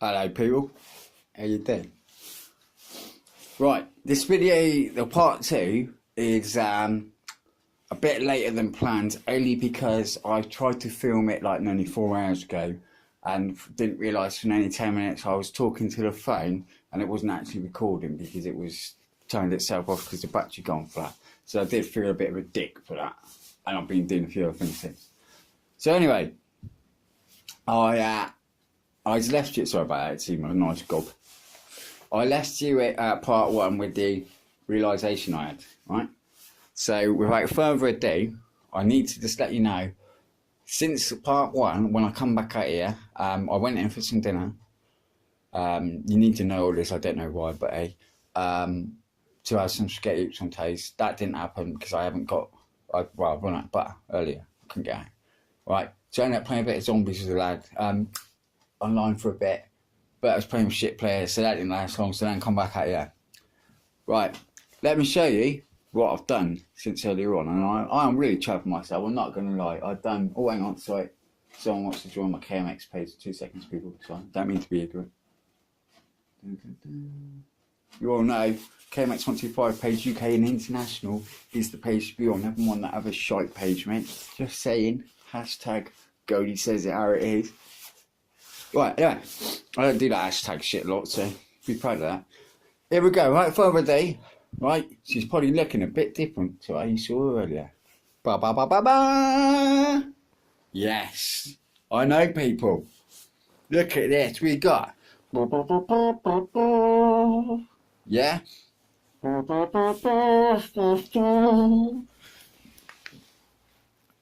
Hello people, how you doing? Right, this video, the part 2, is a bit later than planned, only because I tried to film it like nearly 4 hours ago and didn't realise for nearly 10 minutes I was talking to the phone and it wasn't actually recording because it was turned itself off because the battery gone flat. So I did feel a bit of a dick for that, and I've been doing a few other things since. So anyway, I just left you, sorry about that, it's even a nice gob. I left you at part 1 with the realisation I had, right? So without further ado, I need to just let you know, since part 1, when I come back out here, I went in for some dinner. You need to know all this, I don't know why, but to have some spaghetti hoops on toast. That didn't happen because I haven't got, I run out of butter earlier, I couldn't get out. Right, so I ended up playing a bit of zombies with a lad. Online for a bit, but I was playing with shit players, so that didn't last long, so then come back out here. Right, let me show you what I've done since earlier on, and I am really chuffed with myself, I'm not going to lie. I've done, oh hang on, sorry, someone wants to join my KMX page, 2 seconds people, sorry, don't mean to be ignorant. You all know, KMX125 page, UK and international, is the page to be on, never mind that other shite page, mate. Just saying, hashtag Goldie says it how it is. Right, anyway, I don't do that hashtag shit a lot, so be proud of that. Here we go, right, further day, right, she's probably looking a bit different to how you saw her earlier. Ba ba ba ba ba! Yes, I know people. Look at this, we got. Yeah?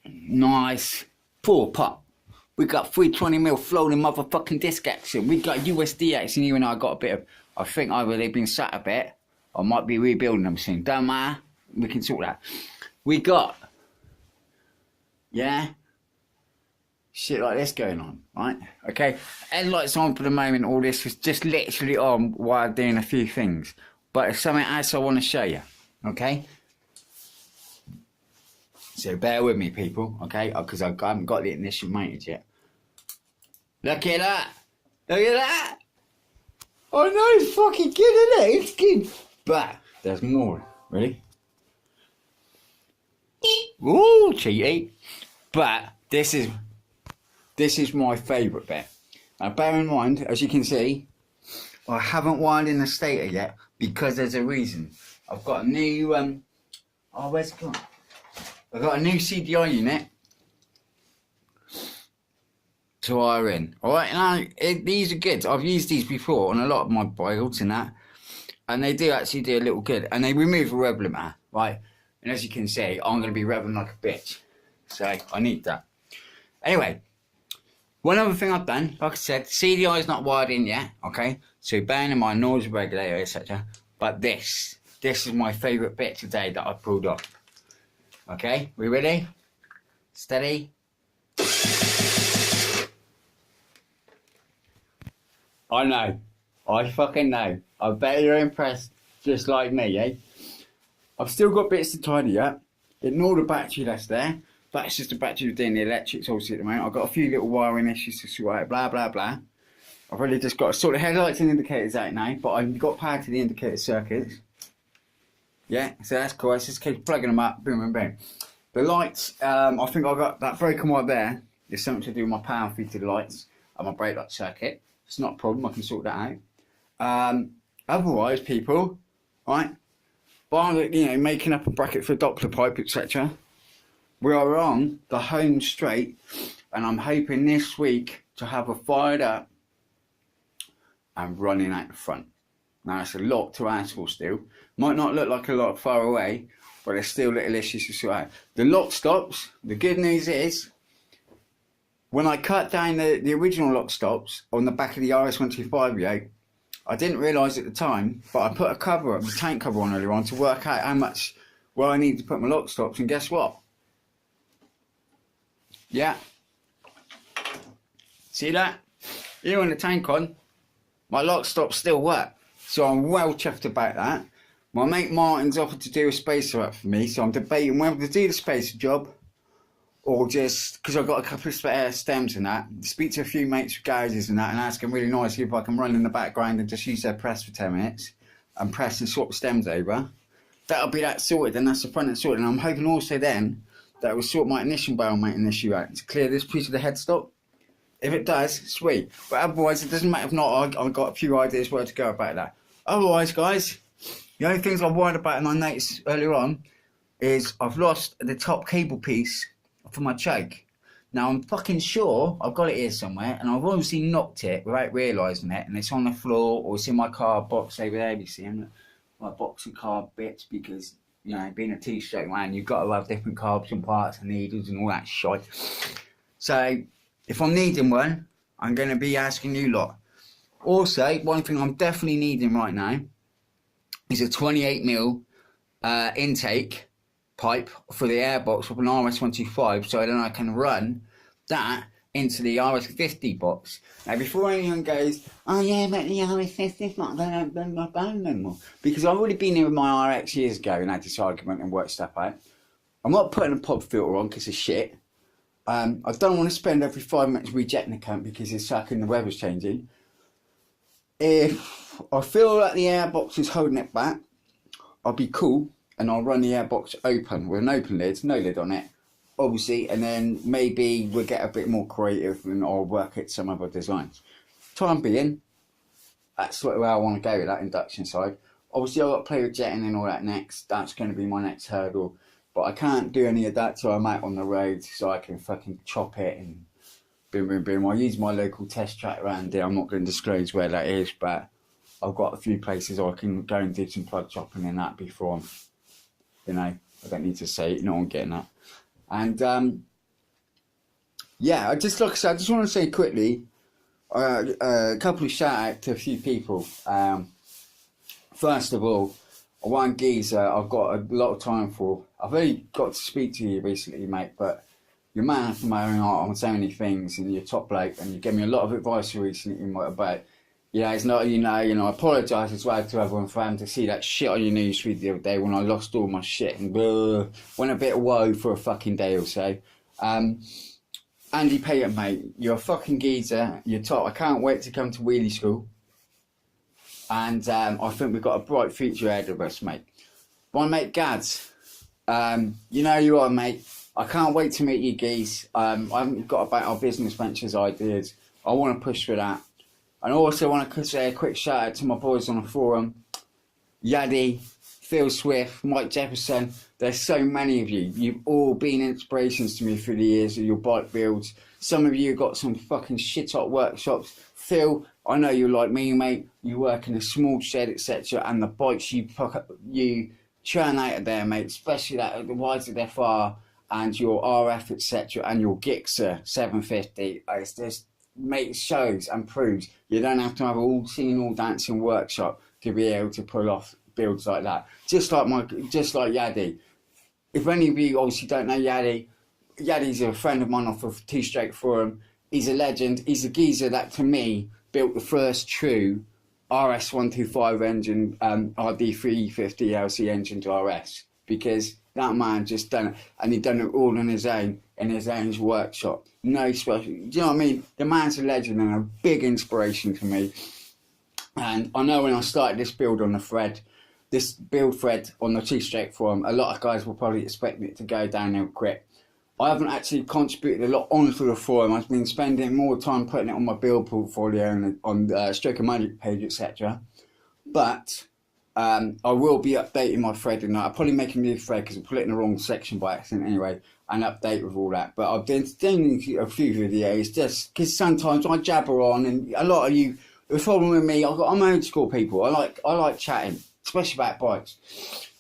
Nice. Poor pop. We got 320mm floating motherfucking disc action. We got USD action, even though I got a bit of, I think either they've been sat a bit, I might be rebuilding them soon. Don't matter, we can sort that. We got, yeah, shit like this going on, right? Okay, headlights on for the moment, all this was just literally on while I'm doing a few things. But there's something else I want to show you, okay? So bear with me, people, okay? Because I haven't got the ignition mated yet. Look at that! Look at that! I know it's fucking good, isn't it? It's good. But there's more. Ready? Ooh, cheaty. But this is my favourite bit. Now bear in mind, as you can see, I haven't wired in the stator yet because there's a reason. I've got a new oh, where's it gone? I've got a new CDI unit to wire in. Alright, now these are good. I've used these before on a lot of my builds and that, and they do actually do a little good. And they remove a rev limiter, right? And as you can see, I'm going to be revving like a bitch. So I need that. Anyway, one other thing I've done, like I said, CDI is not wired in yet, okay? So bearing in mind noise regulator, etc. But this is my favourite bit today that I pulled off. Okay, we ready? Steady. I know. I fucking know. I bet you're impressed just like me, eh? I've still got bits to tidy up. Ignore the battery that's there. That's just the battery doing the electrics obviously at the moment. I've got a few little wiring issues to sort out, blah, blah, blah. I've really just got to sort the headlights and indicators out now, but I've got power to the indicator circuits. Yeah, so that's cool. I just keep plugging them up, boom, boom, boom. The lights, I think I got that broken wire there. There's something to do with my power feed to the lights and my brake light circuit. It's not a problem, I can sort that out. Otherwise, people, right, by making up a bracket for a Doppler pipe, etc., we are on the home straight, and I'm hoping this week to have her fired up and running out the front. Now it's a lot to ask for still. Might not look like a lot far away, but there's still little issues to sort out. The lock stops, the good news is, when I cut down the original lock stops on the back of the RS125 yoke, I didn't realise at the time, but I put a cover up, the tank cover on earlier on to work out how much, where I need to put my lock stops, and guess what? Yeah. See that? Here on the tank on, my lock stops still work. So I'm well chuffed about that. My mate Martin's offered to do a spacer up for me, so I'm debating whether to do the spacer job or just because I've got a couple of spare stems and that, speak to a few mates with garages and that, and ask them really nicely if I can run in the background and just use their press for 10 minutes and press and swap the stems over. That'll be that sorted, and that's the front end sorted. And I'm hoping also then that will sort my ignition barrel mating issue out to clear this piece of the headstock. If it does, sweet. But otherwise, it doesn't matter if not. I've got a few ideas where to go about that. Otherwise, guys, the only things I'm worried about, and I noticed earlier on, is I've lost the top cable piece for my choke. Now I'm fucking sure I've got it here somewhere, and I've obviously knocked it without realising it, and it's on the floor or it's in my car box over there. You see my box and carb bits, because you know, being a T-stroke man, you've got to have different carbs and parts and needles and all that shit. So if I'm needing one, I'm going to be asking you lot. Also, one thing I'm definitely needing right now is a 28mm intake pipe for the airbox of an RS125, so then I can run that into the RS50 box. Now, before anyone goes, oh yeah, but the RS50's not going to bend my bone no more, because I've already been here with my RX years ago and had this argument and worked stuff out. I'm not putting a pop filter on because of shit. I don't want to spend every 5 minutes rejecting the cunt because it's sucking, the weather's changing. If I feel like the airbox is holding it back, I'll be cool and I'll run the airbox open with an open lid, no lid on it, obviously, and then maybe we'll get a bit more creative and I'll work at some other designs. Time being, that's where I want to go with that induction side. Obviously, I've got to play with jetting and all that next. That's going to be my next hurdle. But I can't do any of that till I'm out on the road, so I can fucking chop it and boom, boom, boom. I'll use my local test track around there. I'm not going to disclose where that is, but I've got a few places I can go and do some plug chopping and that before I'm, you know, I don't need to say it, you know what I'm getting at. And yeah, like I said, I just want to say quickly, a couple of shout out to a few people. First of all, one geezer I've got a lot of time for. I've only got to speak to you recently, mate, but you're man after my own heart on so many things, and you're top bloke, and you gave me a lot of advice recently about, you know, it's not, you know, I apologise as well to everyone for having to see that shit on your newsfeed the other day when I lost all my shit and went a bit of woe for a fucking day or so. Andy Payton, mate, you're a fucking geezer, you're top. I can't wait to come to wheelie school. And I think we've got a bright future ahead of us, mate. My mate Gads, you know you are, mate. I can't wait to meet you geese. I haven't got about our business ventures ideas. I want to push for that. And I also want to say a quick shout out to my boys on the forum. Yaddy, Phil Swift, Mike Jefferson. There's so many of you. You've all been inspirations to me through the years of your bike builds. Some of you got some fucking shit hot workshops. Phil, I know you're like me, mate. You work in a small shed, etc. And the bikes you churn out of there, mate, especially that the YZF-R and your RF, etc. and your Gixxer 750. It's just, mate, shows and proves you don't have to have all singing, all dancing workshop to be able to pull off builds like that. Just like Yaddy. If any of you obviously don't know Yaddy, Yaddy's a friend of mine off of T-Stroke Forum. He's a legend. He's a geezer that, to me, built the first true RS125 engine, RD350 LC engine to RS, because that man just done it, and he done it all on his own in his own workshop. No special, do you know what I mean? The man's a legend and a big inspiration to me. And I know when I started this build on the thread, this build thread on the T-Stroke Forum, a lot of guys will probably expect it to go downhill quick. I haven't actually contributed a lot onto the forum. I've been spending more time putting it on my build portfolio and on Stroke of Magic page, etc. But I will be updating my thread, and I'll probably make a new thread because I put it in the wrong section by accident anyway, and update with all that. But I've been doing a few videos just because sometimes I jabber on, and a lot of you, the problem with me, I'm old school people. I like chatting, especially about bikes.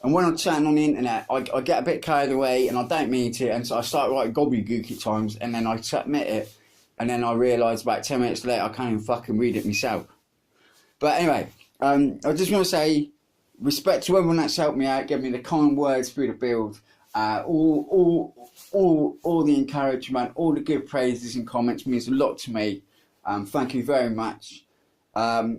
And when I'm chatting on the internet, I get a bit carried away and I don't mean to, and so I start writing gobbledygook at times, and then I submit it, and then I realise about 10 minutes later I can't even fucking read it myself. But anyway, I just want to say respect to everyone that's helped me out, give me the kind words through the build, all the encouragement, all the good praises and comments means a lot to me. Thank you very much. I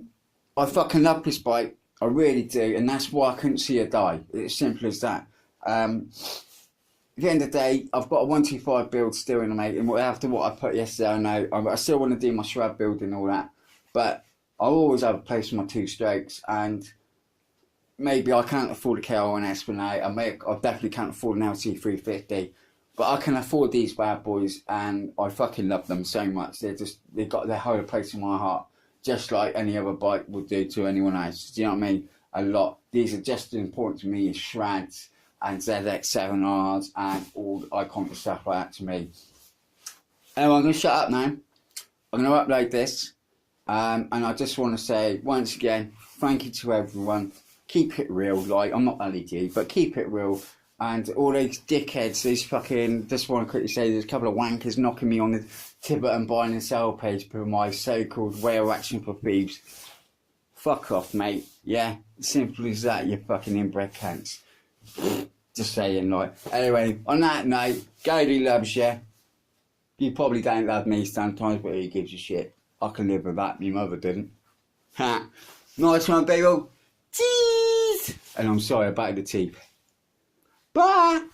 fucking love this bike. I really do, and that's why I couldn't see her die. It's as simple as that. the end of the day, I've got a 125 build still in the mate, and after what I put yesterday, I know I still want to do my shrub build and all that, but I'll always have a place for my 2 strokes, and maybe I can't afford a KR1 Esplanade. I definitely can't afford an LT350, but I can afford these bad boys, and I fucking love them so much. They got their whole place in my heart, just like any other bike would do to anyone else. Do you know what I mean? A lot. These are just as important to me as Shreds and ZX7Rs and all iconic stuff like that to me. Anyway, I'm going to shut up now. I'm going to upload this, and I just want to say once again, thank you to everyone. Keep it real, like, I'm not LED, but keep it real. And all these dickheads, these fucking, just want to quickly say, there's a couple of wankers knocking me on the Tibetan buying and sell page for my so-called whale action for thieves. Fuck off, mate. Yeah, simple as that, you fucking inbred cunts. Just saying, like. Anyway, on that note, Gody loves you. You probably don't love me sometimes, but he gives a shit. I can live with that, my mother didn't. Ha! Nice one, people. Cheese! And I'm sorry about the teeth. Bye!